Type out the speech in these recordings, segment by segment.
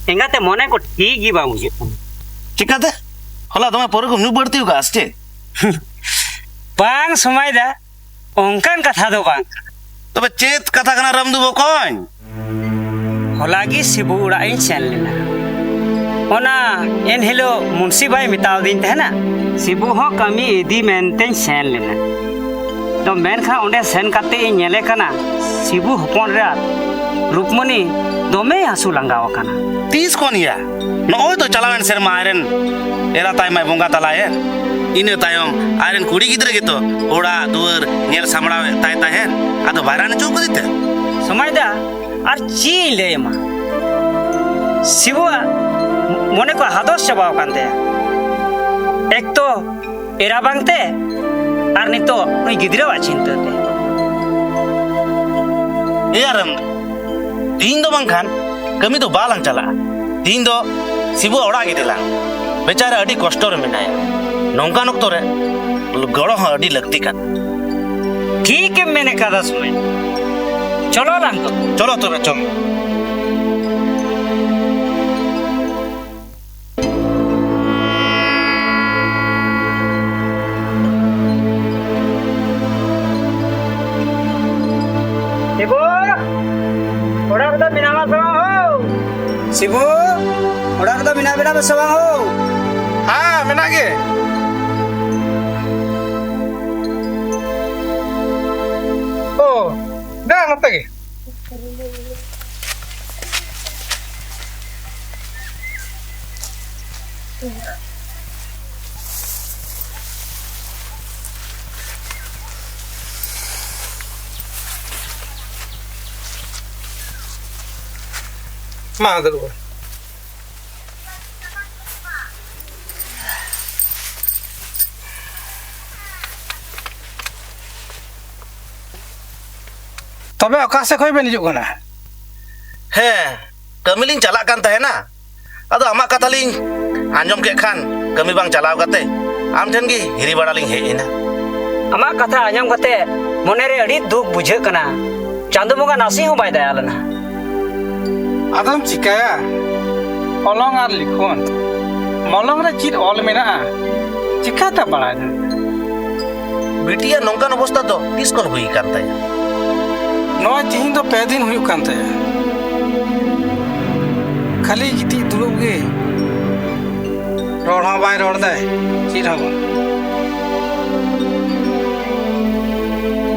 एंगाते मने को ठीक ही बा मुझे चिकाते होला तुम्हें पर को न्यू बढ़ती होगा आस्ते बांग समय दा ओंकान कथा दो बांग तबे चेत कथा कना रामदू बकन होलागी सिबू उड़ा इन सेन लेना ओना एन हेलो मुंशी भाई मिताव दिन तहना सिबू हो कमी इदी मेनते सेन लेना तो मेन खा ओंडे सेन काते नेले कना सिबू हपन रे रुकमणी दोमे हसु लंगाव कना 30 कोन या नोय तो चलावेन सेरमा आयरन एरा ताय माय बोंगा तलाए इने तायम आयरन कुड़ी गिदरे गेतो ओड़ा दुवर नेल सामड़ा ताय ताहेन आदो बायराने चौक दिते समय दा और ची ले मा सिबुआ मने को हादोस चबाव कानते एक तो एरा बांगते और नितो उनी गिदरा वा चिंताते यारम तीन दो बंखान कमी तो बालांग चला तीन दो सिबु ओड़ा गिदला बेचारा अडी कष्ट रे मेनाय नौका नक्तो रे गड़ो ह अडी लगती का ठीक है मैंने कहा समय चलो लांग तो चलो तो चलो सिबू ओड़ा कदा बिना सवा हो सिबू ओड़ा कदा बिना सवा हो हाँ मेना गे ओ दा नते गे मा दरबार तबे अका से खोय बेन हिजुग कना हे कमी लिंग चला कान तहे ना अदो आमा कथा लिंग आंजम के खान कमी बांग चलाव कते आम ठेन गी हिरी बड़ा लिंग हेइना अमा कथा आंजम कते मने रे अड़ी दुख बुझे कना चांदो मुगा नासी हो बाय दयालना आदम चिकाया अलंग आर लिखोन मलंग रे चिर ऑल मेना चिकाता बड़ा बिटिया नौकान अवस्था तो किस कोन हुई कान तया नौ तीन तो पे दिन हुई कान तया खाली गिती दुलुब गे रोड बाय रोड दे चिर हम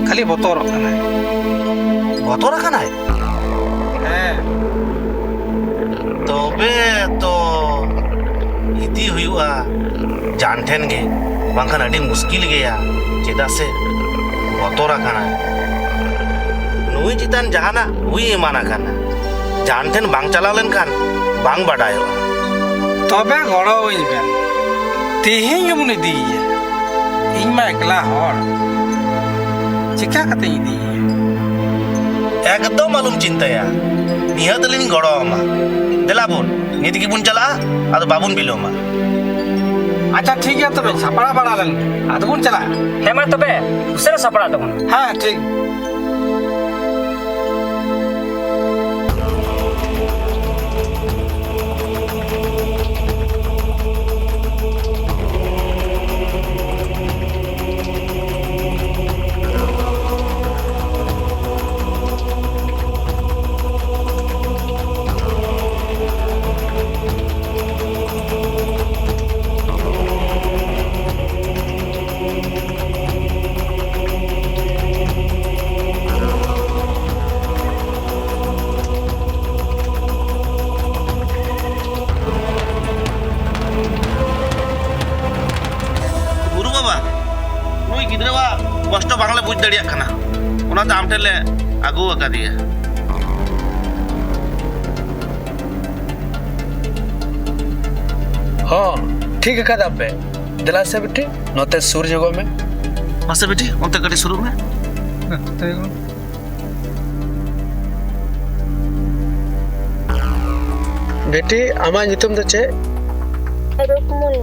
खाली बतौर कना बतौर कना है तबे तो इदी हुआ जान ठेन गे बांखान अडी मुश्किल गया चेदा से बतौर कना नुई चितान जहाना हुई एमाना खाना जान ठेन बांग चलाव लेन खान बांग बाडायो तबे गड़ो होई बेन तेहें गे मुने दी इन मा एकला हर चिका कते दी एकदम मालूम चिंताया निहत लिन गड़ो मा देला बोल नीति की बुन चला आदो बाबुन बिलोमा अच्छा ठीक है तबे सपड़ा बड़ा लन आदबुन चला हेमा तबे उसे सपड़ा तो हाँ ठीक कष्ट बांगले बुझ दड़िया खाना उनाते आम ठेले आगू अका दिया हाँ ठीक है कदा पे दिला से बेटी नोते सूर्य जगह में मासे बेटी उनते कटी शुरू में बेटी आमा नितुम तो चे रुक्मणी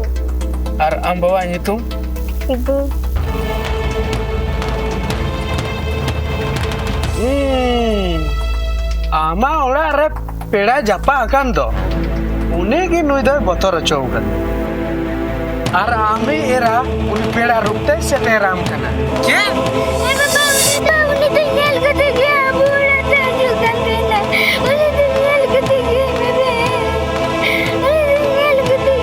और आम बाबा नितुम सिबू आमा ओड़ा रे पेड़ा जापा आकान दो उन्हें की नुई दो बतर चौकन और आमे एरा उन पेड़ा रुकते से तेराम करना क्या उन्हें तो नेल को तो गया बूढ़ा था जो करते ना उन्हें तो नेल को तो गया बेबे उन्हें तो नेल को तो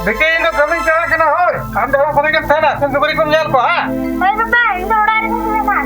देखिए इनको कमी चला के ना हो हम डरा पड़े के था ना तुम दुबरी को नेल को हां ओए बाबा इन उड़ा रहे हैं बाबा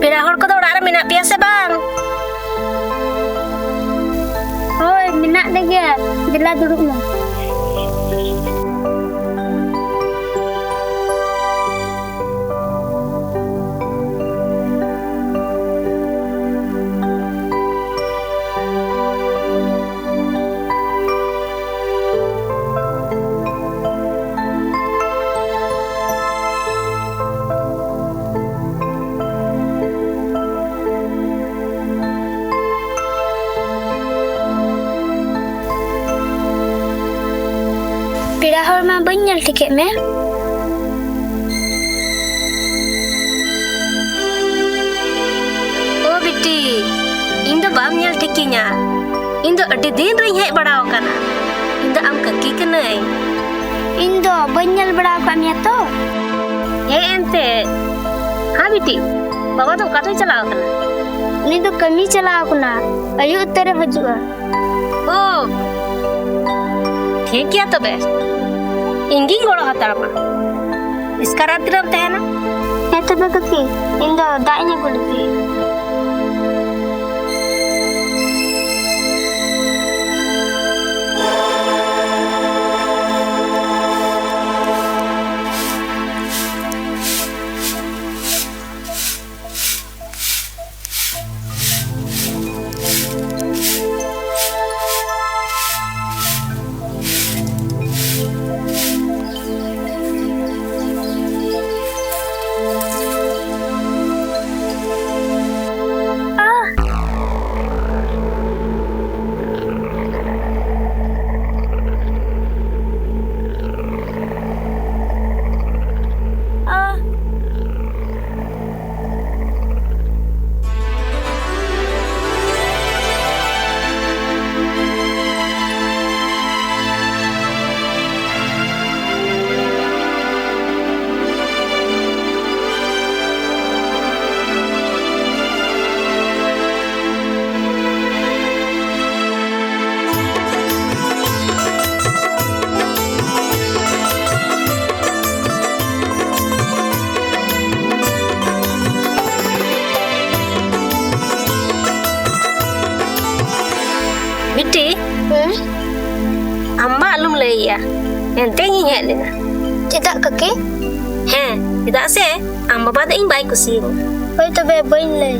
Pira hor ko do udah minat biasa bang. ओए मिना दे गया दिला दुड़ुक में Pira hor ma bañ ñal tiket me Oh bitti, indo bam nyal tikinya. Indo adi din ring hek badaw kana. Indo am kaki kenai. इन दो bañ ñal बड़ा का मिया तो Hei ente. Ha bitti, baba to katoi chalaw kana. उन्हें तो कमी चला अपना अयु उत्तर हजुआ Oh. ठीक ya tobe. Ingin golo hatar ma. Sekarang tidak tehna. है तो बकती इन दो दाइने बोलती Bitti, amma alum lay ya. Ente ngi hek lena. tidak kaki He, tidak se, amma bada ing bai kusi. ओए तो बे bañ lay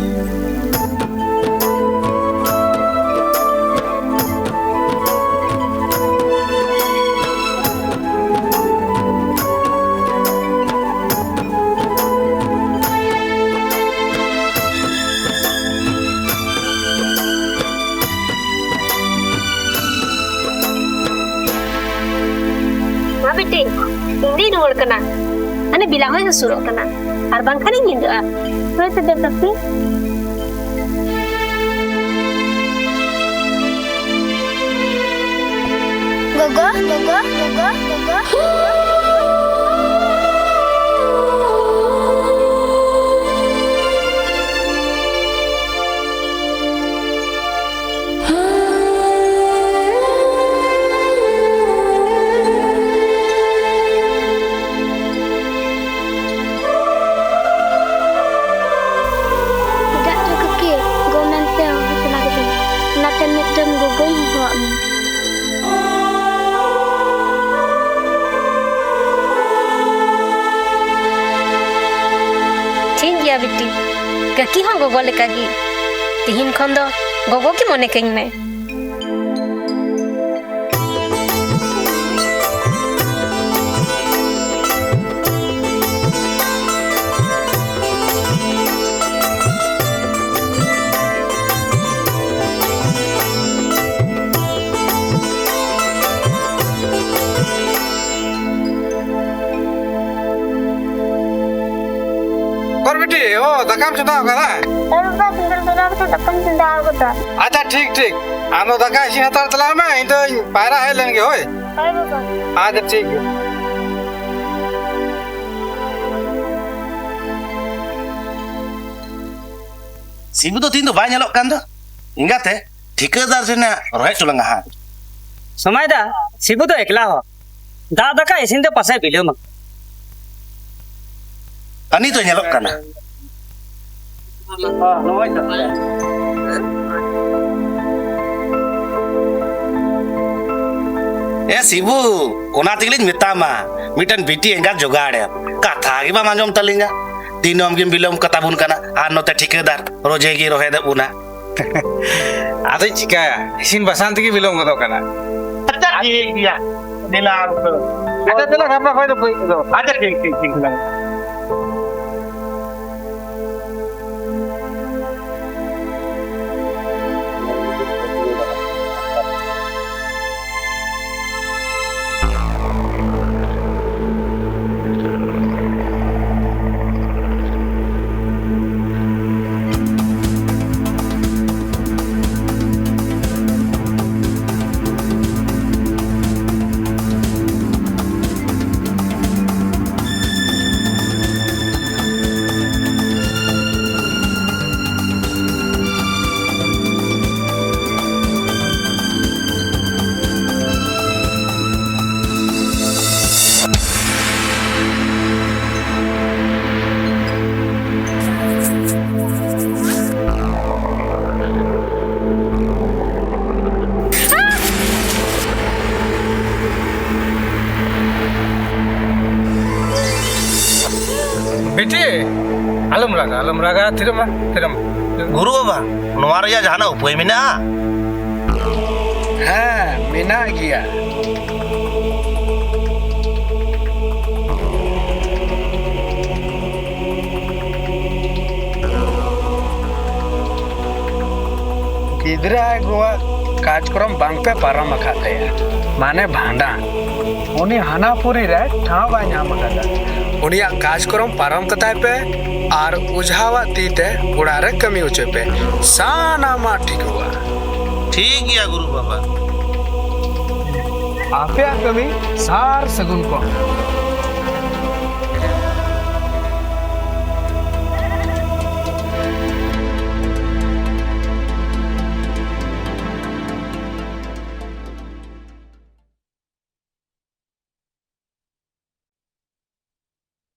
ᱨᱩᱣᱟᱹᱲ ᱠᱟᱱᱟ ᱦᱟᱱᱮ ᱵᱤᱞᱟ ᱦᱚᱸᱭ ᱦᱟᱹᱥᱩᱨᱚᱜ ᱠᱟᱱᱟ ᱟᱨ ᱵᱟᱝᱠᱷᱟᱱᱤᱧ ᱧᱤᱫᱟᱹᱜᱼᱟ ᱦᱳᱭ ᱛᱚᱵᱮ ᱠᱟᱹᱯᱤ gogo gogo gogo gogo बिटी ककी हाँ गोगो लेकागी तिहिन खन दो गोगो की मने कहीं में और बेटी ओ दकाम चुनाव करा अच्छा ठीक ठीक आनो दका इसी हतार तला में इन तो पायरा है लेंगे होय आज ठीक है सिबू तो तीन तो बाय nyalok kan do ingate ठिकेदार से ना रोहे चुलंगा हा समय दा सिबू तो एकला हो दादा का इसिन तो पासे बिलो मक ani to nyalok kana Sibu ओना तिगलिन मितामा मिटन बिटी एंगा जोगाड़ कथा गे बा मांजम तलिंगा दिनम गिम बिलम कताबुन kana आर नते ठिकेदार रोजे गी रोहे द बुना आदे चिका इसिन बसंत की बिलोंग गदो kana अच्छा ठीक दिया दिला अच्छा चला गप्पा कोई तो कोई दो अच्छा ठीक ठीक ठीक लगा बेटी आलम लगा थिरम गुरु बाबा नोवार या जहाना उपाय मेना हाँ मेना गया गिदरा गोवा कार्यक्रम बांग पे पारम खाते माने भांडा उनी हानापुरी रे ठाव बा नाम कदा उनिया कार्यक्रम पारम कताय पे और उझावा तीते बुढ़ा रे कमी उचे पे साना मा ठीक हुआ ठीक गया गुरु बाबा आपे कमी सार सगुन को